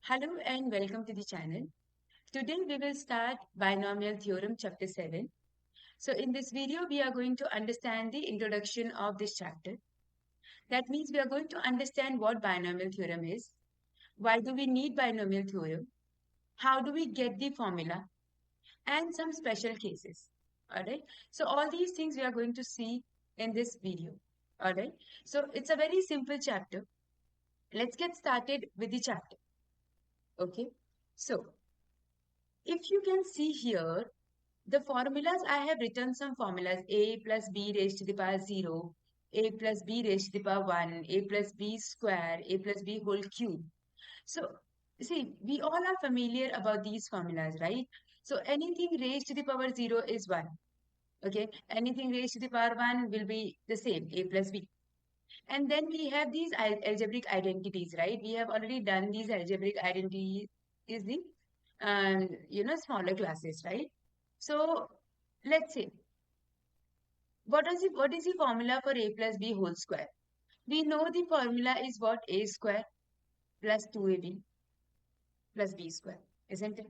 Hello and welcome to the channel. Today we will start Binomial Theorem chapter 7. So in this video we are going to understand the introduction of this chapter. That means we are going to understand what binomial theorem is, why do we need binomial theorem, how do we get the formula, and some special cases. Alright. So all these things we are going to see in this video. Alright. So it's a very simple chapter. Let's get started with the chapter. Okay. So if you can see here, the formulas, I have written some formulas: a plus b raised to the power 0, a plus b raised to the power 1, a plus b square, a plus b whole cube. So, see, we all are familiar about these formulas, right? So, anything raised to the power 0 is 1. Okay, anything raised to the power 1 will be the same, a plus b. And then we have these algebraic identities, right? We have already done these algebraic identities is the, smaller classes, right? So let's say, what is the formula for a plus b whole square? We know the formula is what? A square plus 2ab plus b square, isn't it?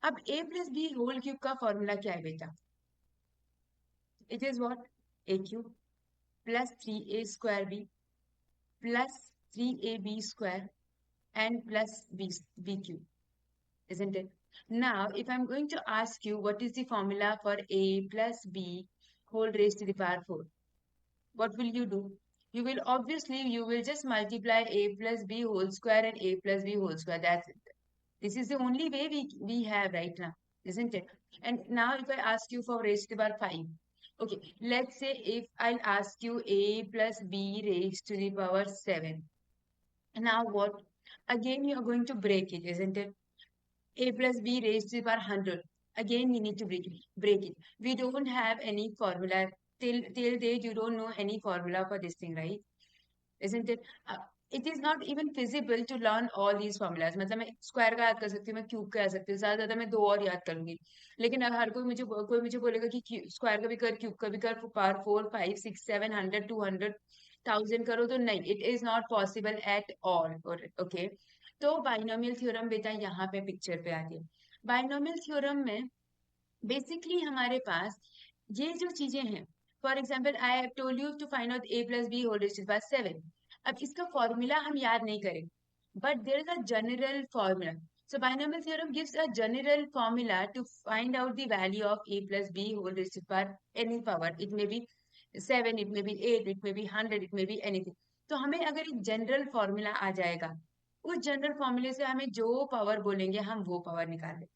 अब a plus b whole cube का formula क्या है बेटा? It is what? A cube plus 3a square b plus 3ab square and plus b cube, isn't it? Now, if I'm going to ask you what is the formula for a plus b whole raised to the power 4, what will you do? You will just multiply a plus b whole square and a plus b whole square. That's it. This is the only way we have right now, isn't it? And now if I ask you for raised to the power 5, okay, let's say if I'll ask you a plus b raised to the power 7. Now what? Again, you are going to break it, isn't it? A plus b raised to the power 100. Again, we need to break it. We don't have any formula. Till date, you don't know any formula for this thing, right? Isn't it? It is not even feasible to learn all these formulas. मतलब मैं square का याद कर सकती हूँ, मैं cube का याद सकती हूँ, ज्यादा ज्यादा मैं दो और याद करूंगी. लेकिन अब हर कोई मुझे बोलेगा कि स्क्वायर का भी कर, क्यूब का भी कर, पावर 4 5 6 7 100 200 1000 करो, तो नहीं, it is not possible at all. Okay, तो बाइनोमियल थ्योरम बेटा यहाँ पे पिक्चर पे आती है. बाइनोमियल थ्योरम में बेसिकली हमारे पास ये जो चीजें हैं, for example I have told you to find out a plus b whole raise to the power 7. अब इसका फॉर्मूला हम याद नहीं करेंगे, but there is a general formula. So binomial theorem gives a general formula to find out the value of a plus b whole raised to the power any power. It may be 7, it may be 8, it may be 100, it may be anything. तो हमें अगर एक general formula आ जाएगा, उस general फॉर्मूले से हमें जो पावर बोलेंगे हम वो पावर निकाल लेंगे.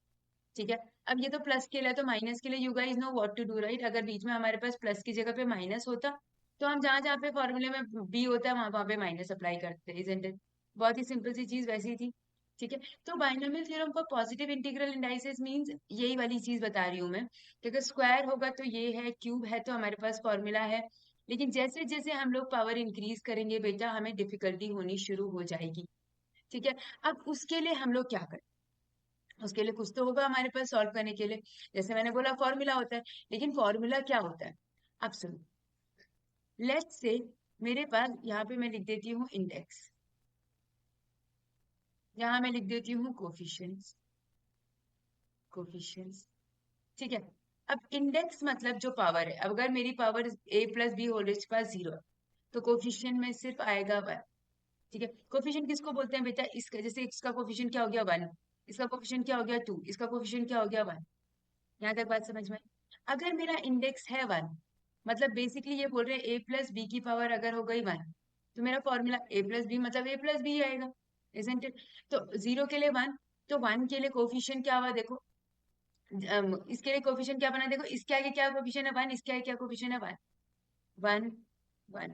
ठीक है. अब ये तो प्लस के लिए, तो माइनस के लिए you guys know what to do, right? अगर बीच में हमारे पास प्लस की जगह पे माइनस होता, तो हम जहां जहां पे फॉर्मूले में बी होता है वहां वहां पे माइनस अप्लाई करते हैं, इजंट इट? बहुत ही सिंपल सी चीज वैसी ही थी. ठीक है. तो binomial theorem for positive integral indices means यही वाली चीज बता रही हूँ मैं. देखो, स्क्वायर होगा तो ये है, क्यूब है तो हमारे पास फॉर्मूला है. लेकिन जैसे जैसे हम लोग पावर इंक्रीज करेंगे बेटा, हमें डिफिकल्टी होनी शुरू हो जाएगी. ठीक है. अब उसके लिए हम लोग क्या करें? उसके लिए कुछ तो होगा हमारे पास सॉल्व करने के लिए. जैसे मैंने बोला फॉर्मूला होता है, लेकिन फॉर्मूला क्या होता है? अब सुनो. लेट्स से मेरे पास यहाँ पे मैं लिख देती हूँ इंडेक्स, यहाँ मैं लिख देती हूँ कोफिशिएंट्स. कोफिशिएंट्स, ठीक है. अब इंडेक्स मतलब जो पावर है. अब अगर मेरी power a plus B whole raise to power 0 है, तो कोफिशिएंट में सिर्फ आएगा 1. ठीक है. कोफिशिएंट किसको बोलते हैं बेटा? इसका, जैसे इसका कोफिशिएंट क्या हो गया? 1. इसका कोफिशिएंट क्या हो गया? 2. इसका कोफिशिएंट क्या हो गया? 1. यहाँ तक बात समझ में आई? अगर मेरा इंडेक्स है 1, मतलब बेसिकली ये बोल रहे हैं ए प्लस बी की पावर अगर हो गई 1, तो मेरा फॉर्मूला ए प्लस बी मतलब ए प्लस बी आएगा, इजंट इट? तो 0 के लिए 1, तो 1 के लिए कोफिशिएंट क्या हुआ देखो. इसके लिए कोफिशिएंट क्या बना देखो. इसके आगे क्या कोफिशिएंट है? 1. इसके आगे क्या कोफिशिएंट है? 1 1 1.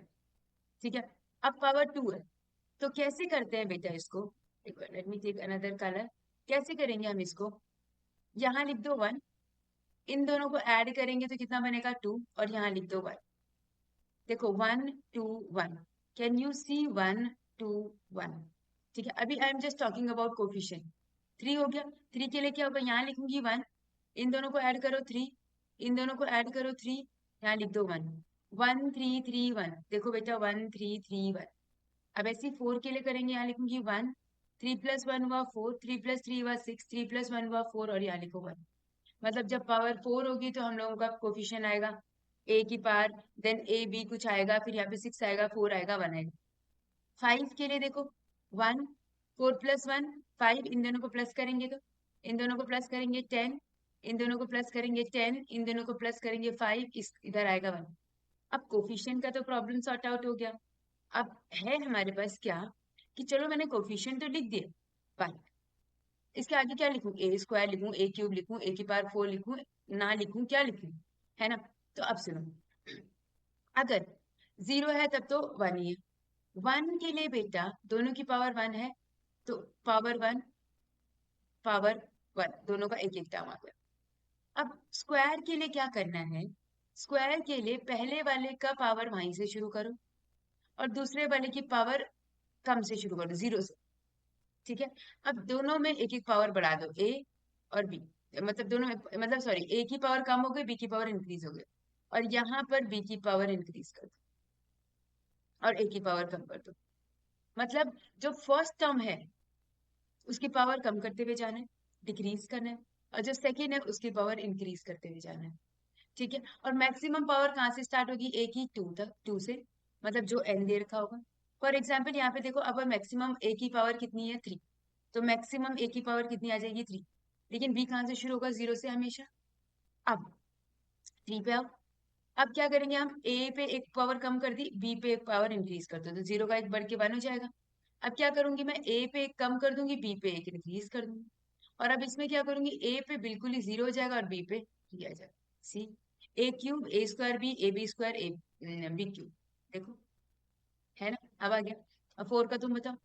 ठीक है. अब पावर 2 है, तो कैसे करते हैं बेटा इसको? Let me take another colour. कैसे करेंगे हम इसको? यहाँ लिख दो 1, इन दोनों को ऐड करेंगे तो कितना बनेगा? 2, और यहाँ लिख दो 1. देखो 1 2 1. कैन यू सी 1 2 1? ठीक है. अभी I am just talking about coefficient. 3 हो गया. 3 के लिए क्या होगा? यहाँ लिखूंगी 1, इन दोनों को ऐड करो 3, इन दोनों को ऐड करो 3, यहाँ लिख दो 1 1 3 3 1. देखो बेटा 1 3 3 1. अब ऐसे 4 के लिए करेंगे, यहाँ लिखूंगी 1 3+1 हुआ 4, 3+3 हुआ 6, 3+1 हुआ 4 और यहाँ लिखो 1। मतलब जब पावर 4 होगी तो हम लोगों का कोफिशिएंट आएगा a की पावर, देन a b कुछ आएगा, फिर यहाँ पे 6 आएगा, 4 आएगा, 1 आएगा। 5 के लिए देखो 1, 4+1 5, इन दोनों को प्लस करेंगे तो इन दोनों को प्लस करेंगे 10, इन दोनों को प्लस करेंगे 10, इन दोनों को प्लस करेंगे 5, इधर आएगा 1। अब कोफिशिएंट का तो प्रॉब्लम सॉर्ट आउट हो गया। अब है हमारे पास क्या कि चलो मैंने कोफिशिएंट तो लिख दिया, पर इसके आगे क्या लिखूं? ए स्क्वायर लिखूं, ए क्यूब लिखूं, ए की पावर 4 लिखूं, ना लिखूं, क्या लिखूं? है ना? तो अब सुनो, अगर 0 है तब तो 1 ही है। 1 के लिए बेटा दोनों की पावर 1 है, तो पावर 1 पावर 1 दोनों का एक एक टर्म आ गया। अब स्क्वायर के लिए क्या करना है? स्क्वायर के लिए पहले वाले का पावर वहीं से शुरू करो और दूसरे वाले की पावर कम से शुरू करो, 0 से। ठीक है? अब दोनों में एक एक पावर बढ़ा दो, ए और बी, मतलब दोनों में, मतलब सॉरी, ए की पावर कम हो गई, बी की पावर इंक्रीज हो गई, और यहाँ पर बी की पावर इंक्रीज कर दो और ए की पावर कम कर दो। मतलब जो फर्स्ट टर्म है उसकी पावर कम करते हुए जाना है, डिक्रीज करना है, और जो सेकेंड है उसकी पावर इंक्रीज करते हुए जाना है। ठीक है? और मैक्सिमम पावर कहाँ से स्टार्ट होगी? ए की 2 तक, 2 से, मतलब जो एन दे रखा होगा। फॉर एग्जाम्पल यहाँ पे देखो, अब मैक्सिमम ए की पावर कितनी है? 3, तो मैक्सिमम ए की पावर कितनी आ जाएगी? 3। लेकिन बी कहाँ से शुरू होगा? 0 से हमेशा। अब 3 पे आओ। अब क्या करेंगे हम? ए पे एक पावर कम कर दी, बी पे एक पावर इंक्रीज कर दो, तो 0 का एक बढ़ के 1 हो जाएगा। अब क्या करूंगी मैं? ए पे एक कम कर दूंगी, बी पे एक इंक्रीज कर दूंगी, और अब इसमें क्या करूंगी? ए पे बिल्कुल ही 0 हो जाएगा और बी पे 3 आ जाएगा। See, a cube a square b, a b square a b cube. देखो, है ना? अब आ गया। अब 4 का तुम बताओ।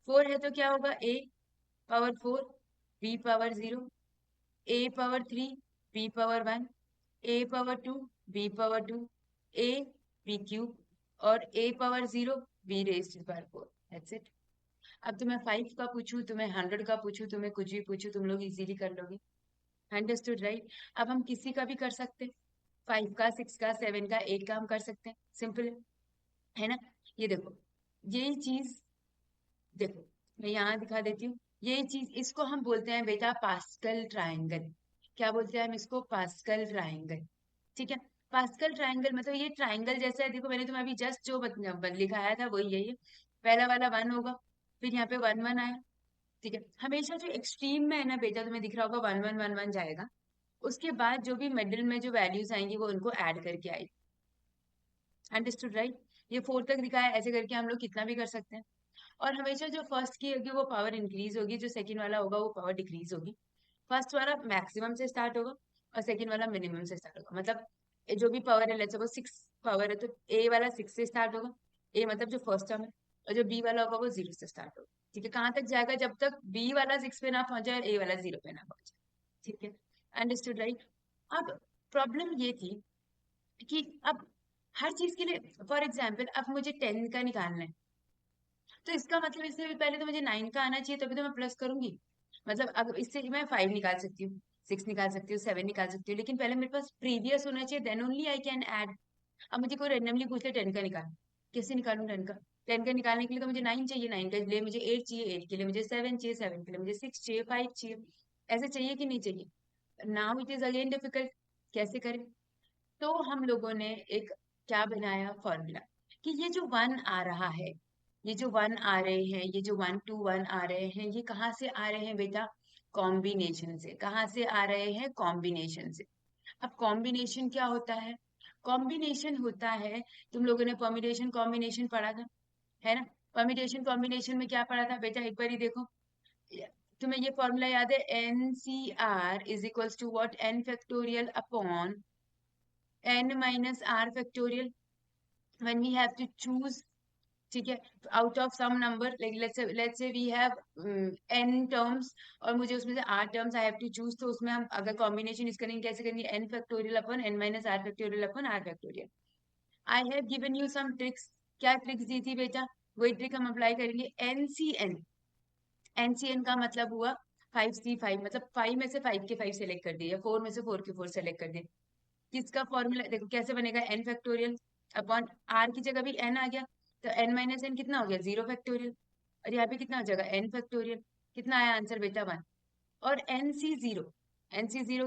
4 है तो क्या होगा? A power 4, b power 0, a power 3, b power 1, a power 2, b power 2, a b cube, और a power 0, b raised to power 4। That's it. अब तुम्हें 5 का पूछूं, तुम्हें 100 का पूछूं, तुम्हें कुछ भी पूछूं, तुम लोग इजीली कर लोगे। Understood right? अब हम किसी का भी कर सकते हैं, 5 का, 6 का, 7 का, 8 का हम कर सकते हैं, सिंपल है ना? ये देखो, यही चीज देखो, मैं यहाँ दिखा देती हूँ। यही चीज, इसको हम बोलते हैं बेटा पास्कल ट्रायंगल। क्या बोलते हैं हम इसको? Pascal triangle. ठीक है? पास्कल ट्रायंगल मतलब ये ट्रायंगल जैसा है। देखो, मैंने तुम्हें अभी जस्ट जो लिखाया था वही यही है। पहला वाला 1 होगा, फिर यहाँ पे 1 1 आया। ठीक है? हमेशा जो एक्सट्रीम में है ना बेटा, तुम्हें दिख रहा होगा 1 1 1 1 जाएगा, उसके बाद जो भी मिडिल में जो वैल्यूज आएंगी वो उनको ऐड करके आएगी। Understood right? ये 4 तक दिखाया, ऐसे करके हम लोग कितना भी कर सकते हैं। और हमेशा जो फर्स्ट की होगी वो पावर इंक्रीज होगी, जो सेकंड वाला होगा वो पावर डिक्रीज होगी। फर्स्ट वाला मैक्सिमम से स्टार्ट होगा और सेकंड वाला मिनिमम से स्टार्ट होगा। मतलब जो भी पावर है, लेट्स सपोज 6 पावर है, तो ए वाला 6 से स्टार्ट होगा, ए मतलब जो फर्स्ट टर्म है, और जो बी वाला होगा वो 0 से स्टार्ट होगा। ठीक है? कहाँ तक जाएगा? जब तक बी वाला 6 पे ना पहुंच जाए और ए वाला 0 पे ना पहुंच जाए। ठीक है? Understood right? अब प्रॉब्लम ये थी कि अब हर चीज के लिए, फॉर एग्जाम्पल अब मुझे 10 का निकालना है, तो इसका मतलब इससे भी पहले तो मुझे 9 का आना चाहिए, तभी तो मैं प्लस करूंगी। मतलब अगर इससे मैं 5 निकाल सकती हूँ, 6 निकाल सकती हूँ, 7 निकाल सकती हूँ, लेकिन पहले मेरे पास प्रीवियस होना चाहिए, then only I can add. अब मुझे कोई रेंडमली पूछ ले 10 का निकाल, कैसे निकालूं 10 का? 10 का निकालने के लिए तो मुझे 9 चाहिए, 9 के लिए मुझे 8 चाहिए, 8 के लिए मुझे 7 चाहिए, 7 के लिए मुझे 6 चाहिए, 5 चाहिए। ऐसे चाहिए कि नहीं चाहिए? Now it is again difficult, कैसे करें? तो हम लोगों ने एक क्या बनाया फॉर्मूला, कि ये जो 1 आ रहा है, ये जो 1 आ रहे हैं, ये जो 1 2 1 आ रहे हैं, ये कहाँ से आ रहे हैं बेटा? कॉम्बिनेशन से। कहाँ से आ रहे हैं? कॉम्बिनेशन से। अब कॉम्बिनेशन क्या होता है? कॉम्बिनेशन होता है, तुम लोगों ने परम्यूटेशन कॉम्बिनेशन पढ़ा था, है ना? परम्यूटेशन कॉम्बिनेशन में क्या पढ़ा था बेटा? एक बार ही देखो, तुम्हें ये फॉर्मूला याद है? N C R is equals to what? N factorial upon n minus r factorial, when we have to choose, ठीक है, out of some number, like let's say we have n terms, और मुझे उसमें से r terms I have to choose, तो उसमें हम अगर combination इस करेंगे, कैसे करेंगे? n factorial upon n minus r factorial upon r factorial. I have given you some tricks. क्या ट्रिक्स दी थी बेटा? वही ट्रिक हम अप्लाई करेंगे। NCN, NCN का मतलब हुआ 5C5, मतलब 5 में से 5 के 5 सेलेक्ट कर दिए, 4 में से 4 के 4 सेलेक्ट कर दिए। किसका फॉर्मूला देखो कैसे बनेगा? एन फैक्टोरियल अपॉन आर की जगह भी एन आ गया, तो एन माइनस एन कितना हो गया? 0 फैक्टोरियल। और यहाँ पे कितना हो जाएगा n फैक्टोरियल। कितना आया आंसर बेटा 1। और nc0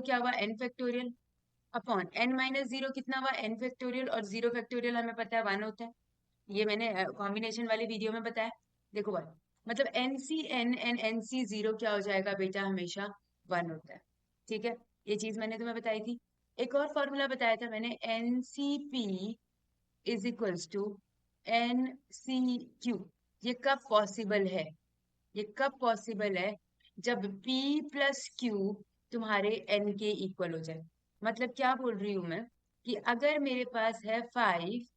क्या हुआ n factorial upon n minus zero कितना हुआ n फैक्टोरियल, और जीरो फैक्टोरियल हमें पता है 1 होता है, ये मैंने कॉम्बिनेशन वाले वीडियो में बताया। देखो 1 मतलब NCN एंड NC0 क्या हो जाएगा बेटा हमेशा 1 होता है। ठीक है, ये चीज मैंने तुम्हें बताई थी। एक और फॉर्मूला बताया था मैंने, NCP is equals to NCQ। ये कब पॉसिबल है, ये कब पॉसिबल है, जब P प्लस Q तुम्हारे N के इक्वल हो जाए। मतलब क्या बोल रही हूं मैं, कि अगर मेरे पास है 5,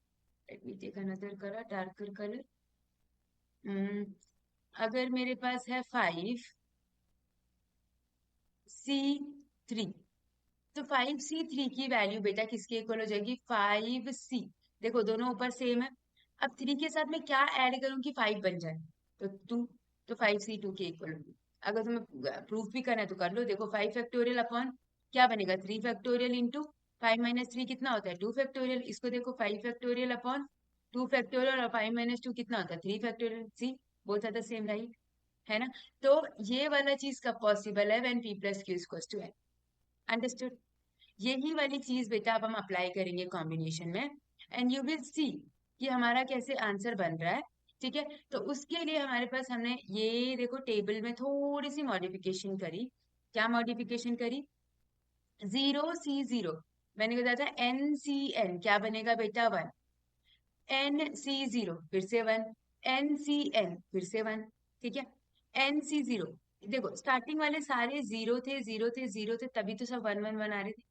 let me take another colour, darker colour, अगर मेरे पास है 5C3, तो 5C3 की वैल्यू बेटा किसके इक्वल हो जाएगी 5C। देखो दोनों ऊपर सेम है, अब 3 के साथ मैं क्या ऐड करूं कि 5 बन जाए, तो 2, तो 5C 2 के इक्वल होगी। अगर तुम्हें प्रूफ भी करना है तो कर लो। देखो 5 फैक्टोरियल अपॉन क्या बनेगा 3 फैक्टोरियल इंटू 5 माइनस 3 कितना होता है 2 फैक्टोरियल। इसको देखो 5 फैक्टोरियल अपॉन 2 फैक्टोरियल, और 5 माइनस 2 कितना होता है 3 factorial. See both are the same right, है ना। तो ये वाला चीज कब पॉसिबल है, when p plus Q equals to n। Understood. यही वाली चीज बेटा अब हम अप्लाई करेंगे कॉम्बिनेशन में, एंड यू विल सी कि हमारा कैसे आंसर बन रहा है। ठीक है, तो उसके लिए हमारे पास हमने ये देखो टेबल में थोड़ी सी मॉडिफिकेशन करी। क्या मॉडिफिकेशन करी, 0C0 मैंने बताया था NCN क्या बनेगा बेटा 1, NC0 फिर से 1, NCN फिर से 1। ठीक है, NC0 देखो स्टार्टिंग वाले सारे जीरो थे जीरो थे जीरो थे, तभी तो सब 1 1 1 आ रहे थे,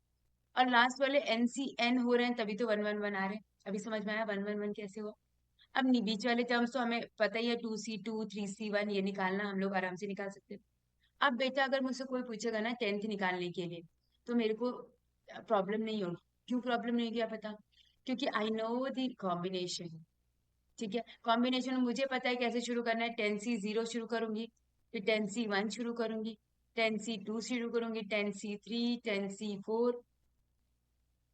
और लास्ट वाले NCN हो रहे हैं तभी तो 1 1 1 आ रहे हैं। अभी समझ में आया 1 1 1 कैसे हुआ। अब बीच वाले टर्म्स तो हमें पता ही है, 2C2 3C1 ये निकालना हम लोग आराम से निकाल सकते हैं। अब बेटा अगर मुझसे कोई पूछेगा ना 10th निकालने के लिए, तो मेरे को प्रॉब्लम नहीं होगी। क्यों प्रॉब्लम नहीं होगी आप बता, क्योंकि आई नो द कॉम्बिनेशन। ठीक है, कॉम्बिनेशन मुझे पता है कैसे शुरू करना है। 10C0 शुरू करूंगी, फिर 10C1 शुरू करूंगी, 10C2 शुरू करूंगी, 10C3, 10C4,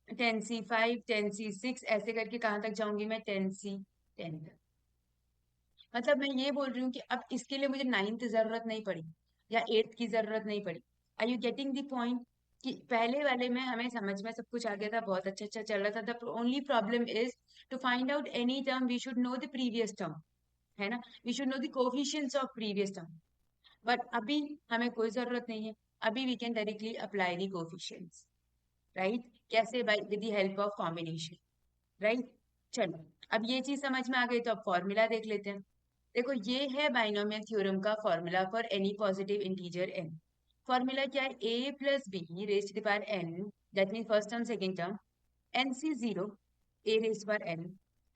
10C5, 10C6, ऐसे करके कहाँ तक जाऊंगी मैं 10C10 तक। मतलब मैं ये बोल रही हूँ कि अब इसके लिए मुझे 9th जरूरत नहीं पड़ी या 8th की जरूरत नहीं पड़ी। Are you getting the point, कि पहले वाले में हमें समझ में सब कुछ आ गया था, बहुत अच्छा अच्छा चल रहा था। The only problem is to find out any term we should know the previous term, है ना, we should know the coefficients of previous term. But अभी हमें कोई जरूरत नहीं है, अभी we can directly apply the coefficients, right. कैसे, by with the help of combination, right. चलो, अब ये चीज समझ में आ गई, तो अब फॉर्मूला देख लेते हैं। देखो ये है बाइनोमियल थ्योरम का formula for any positive integer n। Formula क्या है, a plus b raised to the power n, that mean first term second term, nc0 a raised to the power n,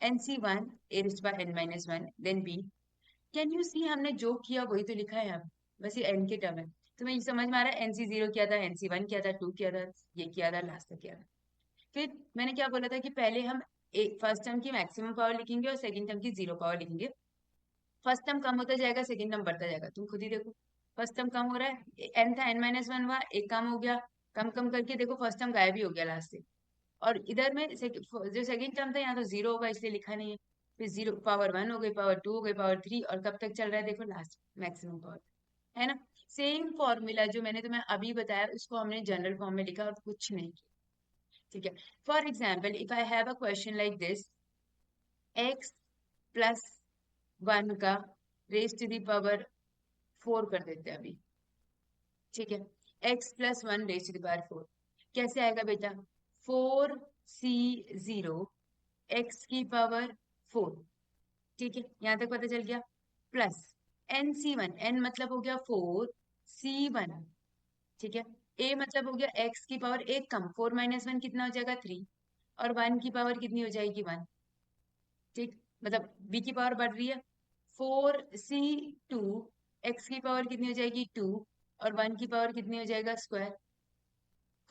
nc1 a raised to the power n minus 1, then b। Can you see हमने जो किया वही तो लिखा है यहाँ, बस ये n के टर्म है। तुम्हें ये समझ में आ रहा है, nc0 किया था, nc1 किया था, 2 किया था, ये किया था, लास्ट तक किया था। फिर मैंने क्या बोला था कि पहले हम एक फर्स्ट टर्म की मैक्सिमम पावर लिखेंगे और सेकंड टर्म की जीरो पावर लिखेंगे। फर्स्ट टर्म कम होता जाएगा, सेकंड टर्म बढ़ता जाएगा, तुम खुद ही देखो। फर्स्ट टर्म कम हो रहा है, n था n माइनस 1 हुआ, एक कम हो गया, कम कम करके देखो फर्स्ट टर्म गायब ही हो गया लास्ट से। और इधर में जो सेकंड टर्म था यहाँ तो जीरो होगा इसलिए लिखा नहीं है। फिर जीरो पावर 1 हो गई, पावर 2 हो गई, पावर 3, और कब तक चल रहा है देखो लास्ट मैक्सिमम पावर, है ना। सेम फॉर्मूला जो मैंने तुम्हें अभी बताया उसको हमने जनरल फॉर्म में लिखा और कुछ नहीं किया। ठीक है, for example if I have a question like this, x plus 1 का रेज टू द पावर 4 कर देते हैं अभी। ठीक है, x plus 1 raise to the power 4 कैसे आएगा बेटा, 4C0 x की पावर 4। ठीक है, यहां तक पता चल गया। प्लस NC1, n मतलब हो गया 4C1। ठीक है, a मतलब हो गया x की पावर एक कम, 4 माइनस 1 कितना हो जाएगा 3, और 1 की पावर कितनी हो जाएगी 1। ठीक, मतलब b की पावर बढ़ रही है, 4C2 x की पावर कितनी हो जाएगी 2, और 1 की पावर कितनी हो जाएगा स्क्वायर,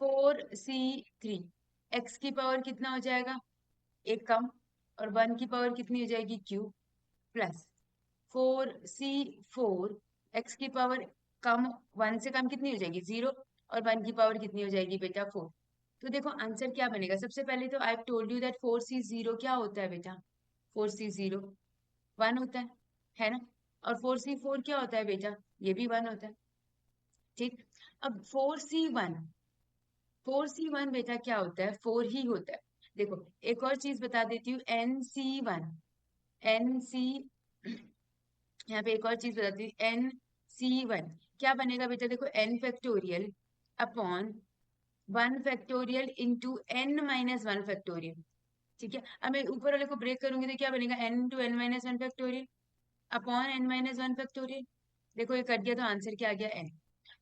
4C3 x की पावर कितना हो जाएगा एक कम, और 1 की पावर कितनी हो जाएगी क्यूब, प्लस 4C4 x की पावर कम, 1 से कम कितनी हो जाएगी 0, और 1 की पावर कितनी हो जाएगी बेटा 4। तो देखो आंसर क्या बनेगा, सबसे पहले तो I told you that 4C0 क्या होता है बेटा, 4C0 1 होता है ना। और 4C4 क्या होता है बेटा, ये भी 1 होता है। ठीक, अब 4C1 बेटा क्या होता है, 4 ही होता है। देखो एक और चीज बता देती हूँ, NC यहाँ पे एक और चीज बताती हूँ, NC1 क्या बनेगा बेटा, देखो n factorial upon 1 factorial into n-1 factorial. ठीक है, अब मैं ऊपर वाले को ब्रेक करूंगी तो क्या बनेगा, n into n-1 factorial upon n-1 factorial. देखो ये कट गया तो आंसर क्या आ गया, n।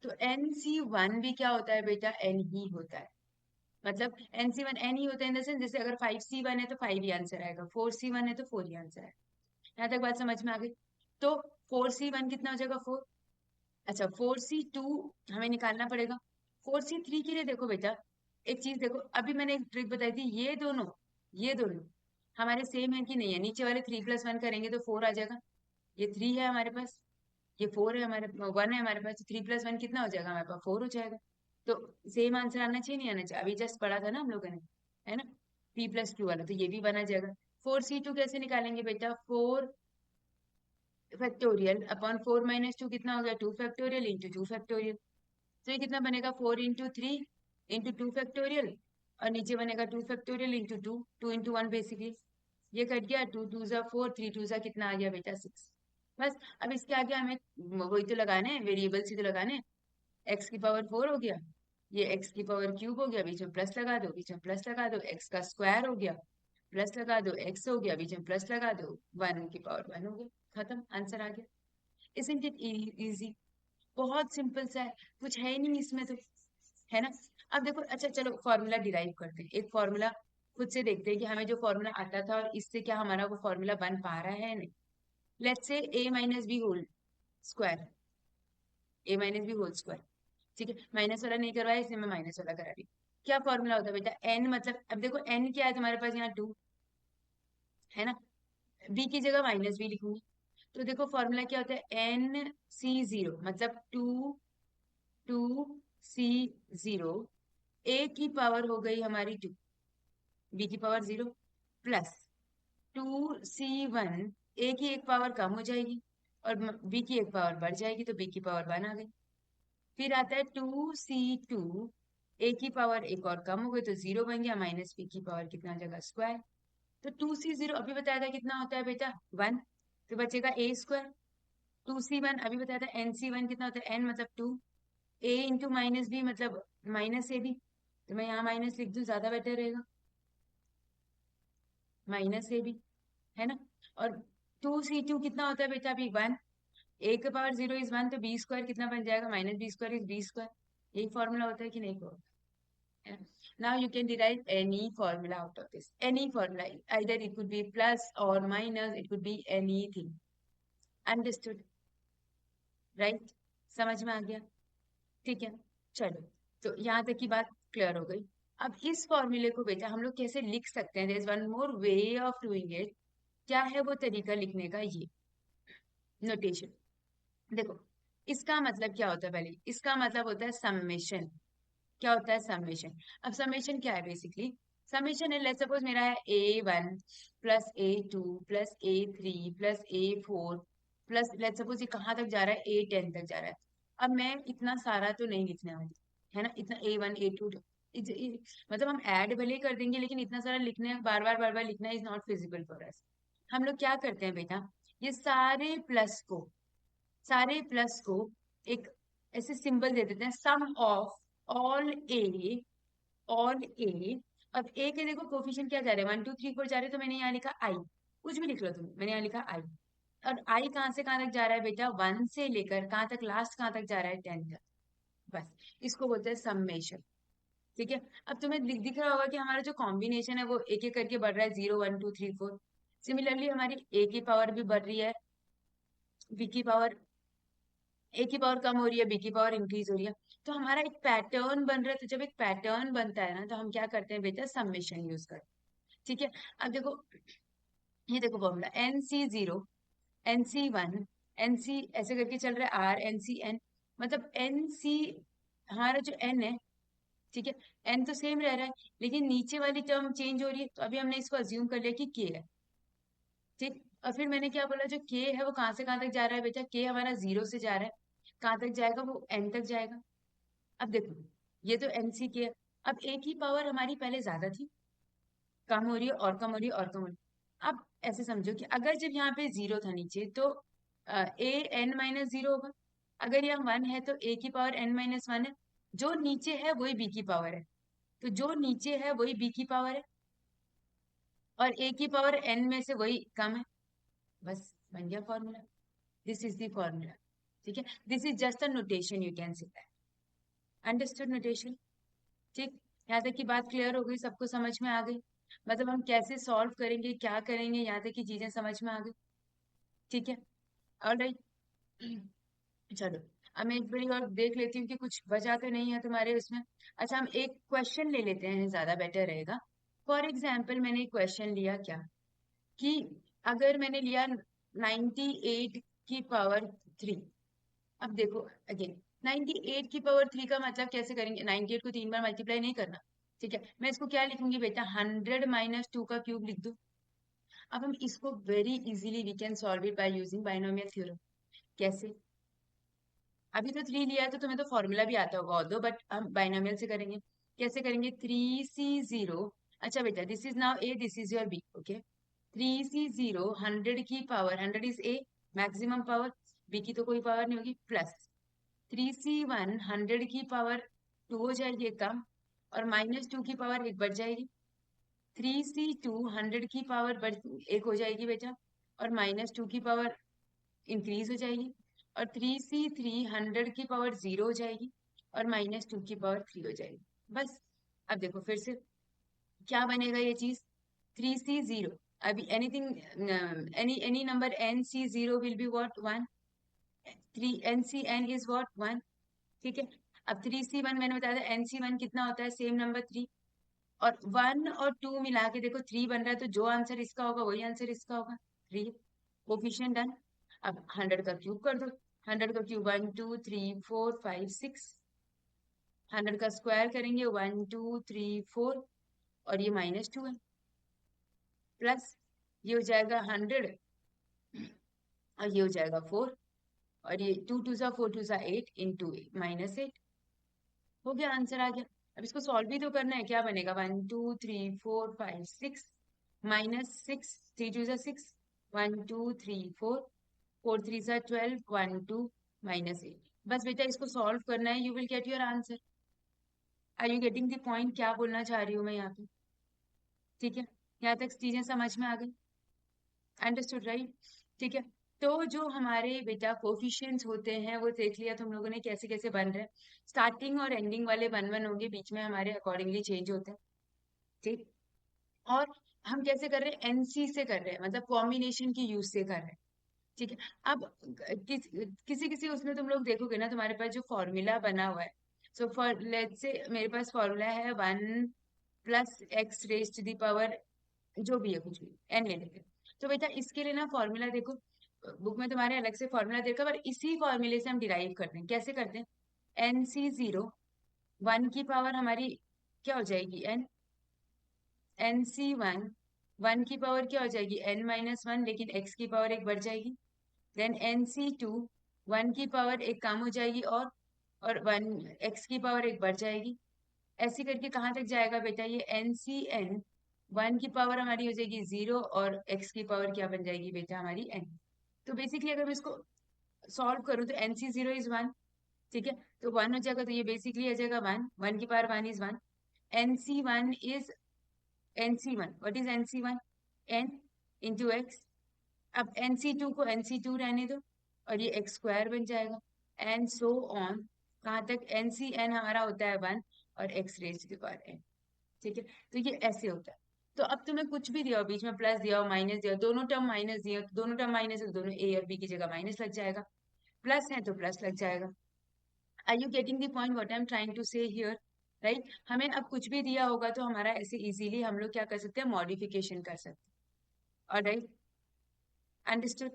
तो NC1 भी क्या होता है बेटा, n ही होता है। मतलब NC1 n ही होता है इन द सेंस, जैसे अगर 5C1 है तो 5 ही आंसर आएगा, 4C1 है तो 4 ही आंसर है। यहाँ तक बात समझ में आ गई। तो 4C1 कितना हो जाएगा, 4। अच्छा 4C2 हमें निकालना पड़ेगा। 4C3 के लिए देखो बेटा, एक चीज देखो, अभी मैंने एक ट्रिक बताई थी, ये दोनों हमारे सेम है कि नहीं है। नीचे वाले 3+1 करेंगे तो 4 आ जाएगा, ये 3 है हमारे पास, ये 4 है हमारे 1 है हमारे पास, तो 3+1 कितना हो जाएगा हमारे पास, 4 हो जाएगा। तो सेम आंसर आना चाहिए, नहीं आना चाहिए, अभी जस्ट पढ़ा था ना हम लोगों ने, है ना, P+2 वाला, तो ये भी बना जाएगा। 4C2 कैसे निकालेंगे बेटा, 4 फैक्टोरियल अपॉन 4-2 कितना हो गया, 2 फैक्टोरियल इंटू 2 फैक्टोरियल। तो ये कितना बनेगा, 4 इंटू 3 इंटू 2 फैक्टोरियल, और नीचे बनेगा 2 फैक्टोरियल इंटू 2, 2 इंटू 1 बेसिकली। ये कट गया, 2 2 4, 3 2 कितना आ गया बेटा, 6। बस अब इसके आगे हमें वही तो लगाने हैं, वेरिएबल्स ही तो लगाने हैं। एक्स की पावर 4 हो गया, ये एक्स की पावर क्यूब हो गया, बीच में प्लस लगा दो, बीच में प्लस लगा दो, एक्स का स्क्वायर हो गया, प्लस लगा दो, एक्स हो गया, बीच में प्लस लगा दो, 1 की पावर 1 हो गया, खत्म, आंसर आ गया। इजंट इट इजी, बहुत सिंपल सा है, कुछ है ही नहीं इसमें तो, है ना। अब देखो, अच्छा चलो फॉर्मूला डिराइव करते हैं, एक फॉर्मूला खुद से देखते हैं कि हमें जो फॉर्मूला आता था और इससे क्या हमारा वो फॉर्मूला बन पा रहा है नहीं। Let's say a-b whole square, a-b whole square. ठीक है, माइनस वाला नहीं करवाया इसलिए मैं माइनस वाला करा रही हूँ। क्या फॉर्मूला होता है बेटा, n मतलब, अब देखो n क्या है तुम्हारे पास यहाँ 2, है ना, b की जगह -b लिखूंगी। तो देखो फॉर्मूला क्या होता है, NC0 मतलब 2C0, a की पावर हो गई हमारी 2, b की पावर 0, प्लस 2C1, a की एक पावर कम हो जाएगी और b की एक पावर बढ़ जाएगी, तो b की पावर 1 आ गई। फिर आता है 2C2, a की पावर एक और कम हो गई तो 0 बन गया, माइनस b की पावर कितना हो जाएगा, स्क्वायर। तो 2C0 अभी बताया था कितना होता है बेटा, 1, तो बचेगा a स्क्वायर। 2C1 अभी बताया था, NC1 कितना होता है, n मतलब 2, a इंटू -b मतलब -ab, तो मैं यहाँ माइनस लिख दूं, ज्यादा बेटर रहेगा, -ab, है ना। और 2C2 कितना होता है बेटा, अभी 1, a के पावर 0 इज 1, तो b स्क्वायर कितना बन जाएगा, -b square is b square. यही फॉर्मूला होता है कि नहीं होता। Now you can derive any formula out of this. Any formula. Either it could be plus or minus. It could be anything. Understood? Right? समझ में आ गया? ठीक है, चलो, तो यहाँ तक की बात क्लियर हो गई। अब इस फॉर्मूले को बेटा हम लोग कैसे लिख सकते हैं, there is one more way of doing it. क्या है वो तरीका लिखने का, ये नोटेशन देखो। इसका मतलब क्या होता है, पहले इसका मतलब होता है समेशन। क्या होता है, समेशन। अब समेशन क्या है, बेसिकली समेशन है, लेट्स सपोज मेरा है A1 plus A2 plus A3 plus A4 plus, let's suppose ये कहाँ तक जा रहा है, A10 तक जा रहा है। अब मैं इतना सारा तो नहीं लिखने वाली, है ना, इतना A1 A2 मतलब हम ऐड भले ही कर देंगे, लेकिन इतना सारा लिखने, बार बार लिखना is not feasible for us. हम लोग क्या करते हैं बेटा, ये सारे प्लस को एक ऐसे सिंबल दे देते हैं, सम ऑफ ऑल ए। अब ए के देखो कोफिशिएंट क्या जा रहे हैं, 1 2 3 4 जा रहे हैं, तो मैंने यहाँ लिखा आई, कुछ भी लिख लो तुम, मैंने यहाँ लिखा आई। और आई कहाँ से कहाँ तक जा रहा है बेटा, 1 से लेकर कहाँ तक, लास्ट कहाँ तक जा रहा है, 10 तक। बस इसको बोलते हैं समेशन। ठीक है, अब तुम्हें दिख रहा होगा कि हमारा जो कॉम्बिनेशन है वो एक एक करके बढ़ रहा है, 0 1 2 3 4। सिमिलरली हमारी ए की पावर भी बढ़ रही है, बी की पावर, ए की पावर कम हो रही है, बी की पावर इंक्रीज हो रही है। तो हमारा एक पैटर्न बन रहा है, तो जब एक पैटर्न बनता है ना, तो हम क्या करते हैं बेटा, समेशन यूज करते हैं। ठीक है, अब देखो, ये देखो फॉर्मूला, NC0 NC1 NC ऐसे करके चल रहा है, RNCN, मतलब NC, हमारा जो N है, ठीक है, N तो सेम रह रहा है, लेकिन नीचे वाली टर्म चेंज हो रही है, तो अभी हमने इसको अज्यूम कर लिया कि K है। ठीक, और फिर मैंने क्या बोला, जो के है वो कहाँ से कहाँ तक जा रहा है बेटा, के हमारा 0 से जा रहा है, कहाँ तक जाएगा, वो एन तक जाएगा। अब देखो, ये तो एन सी के है। अब ए की पावर हमारी पहले ज्यादा थी, कम हो रही है और कम हो रही है और कम हो रही है। अब ऐसे समझो कि अगर जब यहाँ पे 0 था नीचे, तो ए एन माइनस 0 होगा। अगर यहाँ 1 है तो ए की पावर एन माइनस 1 है। जो नीचे है वही बी की पावर है, तो जो नीचे है वही बी की पावर है, और ए की पावर एन में से वही कम है। बस बन गया formula. This is the formula. ठीक है, this is just a notation, you can say that. Understood notation? ठीक, यहाँ तक की बात क्लियर हो गई, सबको समझ में आ गई? मतलब हम कैसे सॉल्व करेंगे, क्या करेंगे, यहाँ तक की चीजें समझ में आ गई? ठीक है, ऑलराइट। चलो, अब मैं एक बारी और देख लेती हूँ कि कुछ बचा तो नहीं है तुम्हारे उसमें। अच्छा, हम एक क्वेश्चन ले लेते हैं, ज्यादा बेटर रहेगा। फॉर एग्जाम्पल मैंने एक क्वेश्चन लिया क्या, कि अगर मैंने लिया 98 की पावर 3। अब देखो अगेन, 98 की पावर 3 का मतलब कैसे करेंगे, 98 को 3 बार मल्टीप्लाई नहीं करना। ठीक है, मैं इसको क्या लिखूंगी बेटा, 100 माइनस 2 का क्यूब लिख दो। अब हम इसको very easily we can solve it by using binomial theorem. कैसे? अभी तो 3 लिया है तो तुम्हें तो फॉर्मूला भी आता होगा दो, बट हम बाइनोमियल से करेंगे। कैसे करेंगे, 3C0। अच्छा बेटा, this is now A, this is your B, okay. 3C0 100 की power, 100 is a maximum power, B की तो कोई पावर नहीं होगी, प्लस 3C1 100 की पावर 2 हो जाएगी एक कम, और माइनस 2 की पावर एक बढ़ जाएगी। 3C2 100 की पावर बढ़ एक हो जाएगी बेटा, और माइनस 2 की पावर इंक्रीज हो जाएगी। और 3C3 100 की पावर 0 हो जाएगी, और माइनस 2 की पावर 3 हो जाएगी। बस। अब देखो फिर से क्या बनेगा ये चीज, 3C0, अभी anything any number NC0 will be what, 1। 3 NCN is what, 1। ठीक है, अब 3C1 मैंने बताया था, NC1 कितना होता है, सेम नंबर 3। और 1 और 2 मिला के देखो 3 बन रहा है, तो जो आंसर इसका होगा वही आंसर इसका होगा, 3। Coefficient done. अब 100 का क्यूब कर दो। 100 का क्यूब 1 2 3 4 5 6। 100 का स्क्वायर करेंगे 1 2 3 4, और ये -2 है, प्लस ये हो जाएगा 100, और ये हो जाएगा 4, और ये 2 2 सा 4 2 सा 8 इंटू -8। हो गया, आंसर आ गया। अब इसको सॉल्व भी तो करना है, क्या बनेगा, 1 2 3 4 5 6 -6, 3 2 सा 6, 1 2 3 4, 4 3 सा 12, 1 2 -8। बस बेटा इसको सॉल्व करना है, you will get your answer. Are you getting the point, क्या बोलना चाह रही हूँ मैं यहाँ पे? ठीक है, यहाँ तक चीजें समझ में आ गई? Understood right? ठीक है, तो जो हमारे बेटा कोफिशिएंट्स होते हैं वो देख लिया तुम लोगों ने कैसे कैसे बन रहे हैं। स्टार्टिंग और एंडिंग वाले 1 1 होंगे, बीच में हमारे अकॉर्डिंगली चेंज होते हैं। ठीक, और हम कैसे कर रहे हैं, एनसी से कर रहे हैं, मतलब कॉम्बिनेशन की यूज से कर रहे हैं। ठीक है, अब किसी किसी उसमें तुम लोग देखोगे ना, तुम्हारे पास जो फॉर्मूला बना हुआ है, सो फॉर लेट्स से मेरे पास फॉर्मूला है 1 plus X raise to the power, जो भी है कुछ भी एन ले लेते हैं। तो बेटा इसके लिए ना फॉर्मूला देखो, बुक में तुम्हारे अलग से फॉर्मूला देखा, पर इसी फॉर्मूले से हम डिराइव करते हैं। कैसे करते हैं, NC0 1 की पावर हमारी क्या हो जाएगी, एन। NC1 1 की पावर क्या हो जाएगी, n-1, लेकिन x की पावर एक बढ़ जाएगी। देन NC2 1 की पावर एक कम हो जाएगी, और 1 x की पावर एक बढ़ जाएगी। ऐसे करके कहाँ तक जाएगा बेटा, ये NCN 1 की पावर हमारी हो जाएगी 0, और x की पावर क्या बन जाएगी बेटा हमारी n। तो बेसिकली अगर मैं इसको सॉल्व करूँ तो NC0 इज 1। ठीक है, तो 1 हो जाएगा, तो ये बेसिकली आ जाएगा 1, 1 की power 1 is 1। NC1 is NC1, what is NC1, n into x. अब NC2 को NC2 रहने दो, और ये x स्क्वायर बन जाएगा, एंड सो ऑन। कहाँ तक, NCN हमारा होता है 1, और x raise to the power n। ठीक है, तो ये ऐसे होता है। तो अब तुम्हें कुछ भी दिया हो, बीच में प्लस दिया हो, माइनस दिया हो, दोनों टर्म माइनस दिए हो, तो दोनों टर्म माइनस है तो दोनों a और b की जगह माइनस लग जाएगा, प्लस है तो प्लस लग जाएगा। Are you getting the point what I am trying to say here, right? हमें अब कुछ भी दिया होगा तो हमारा ऐसे इजीली हम लोग क्या कर सकते हैं, मॉडिफिकेशन कर सकते हैं। Alright, understood?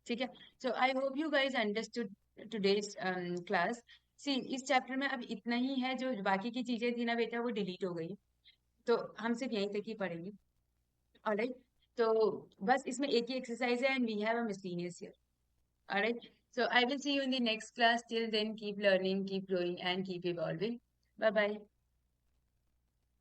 ठीक है, so I hope you guys understood today's class. See, इस चैप्टर में अब इतना ही है, जो बाकी की चीजें थी ना बेटा वो डिलीट हो गई, तो हम सिर्फ यहीं तक ही पढ़ेंगे। ऑलराइट, तो बस इसमें एक ही एक्सरसाइज है, and we have a miscellaneous here. Alright, so I will see you in the next class. Till then, keep learning, keep growing, and keep evolving. Bye bye.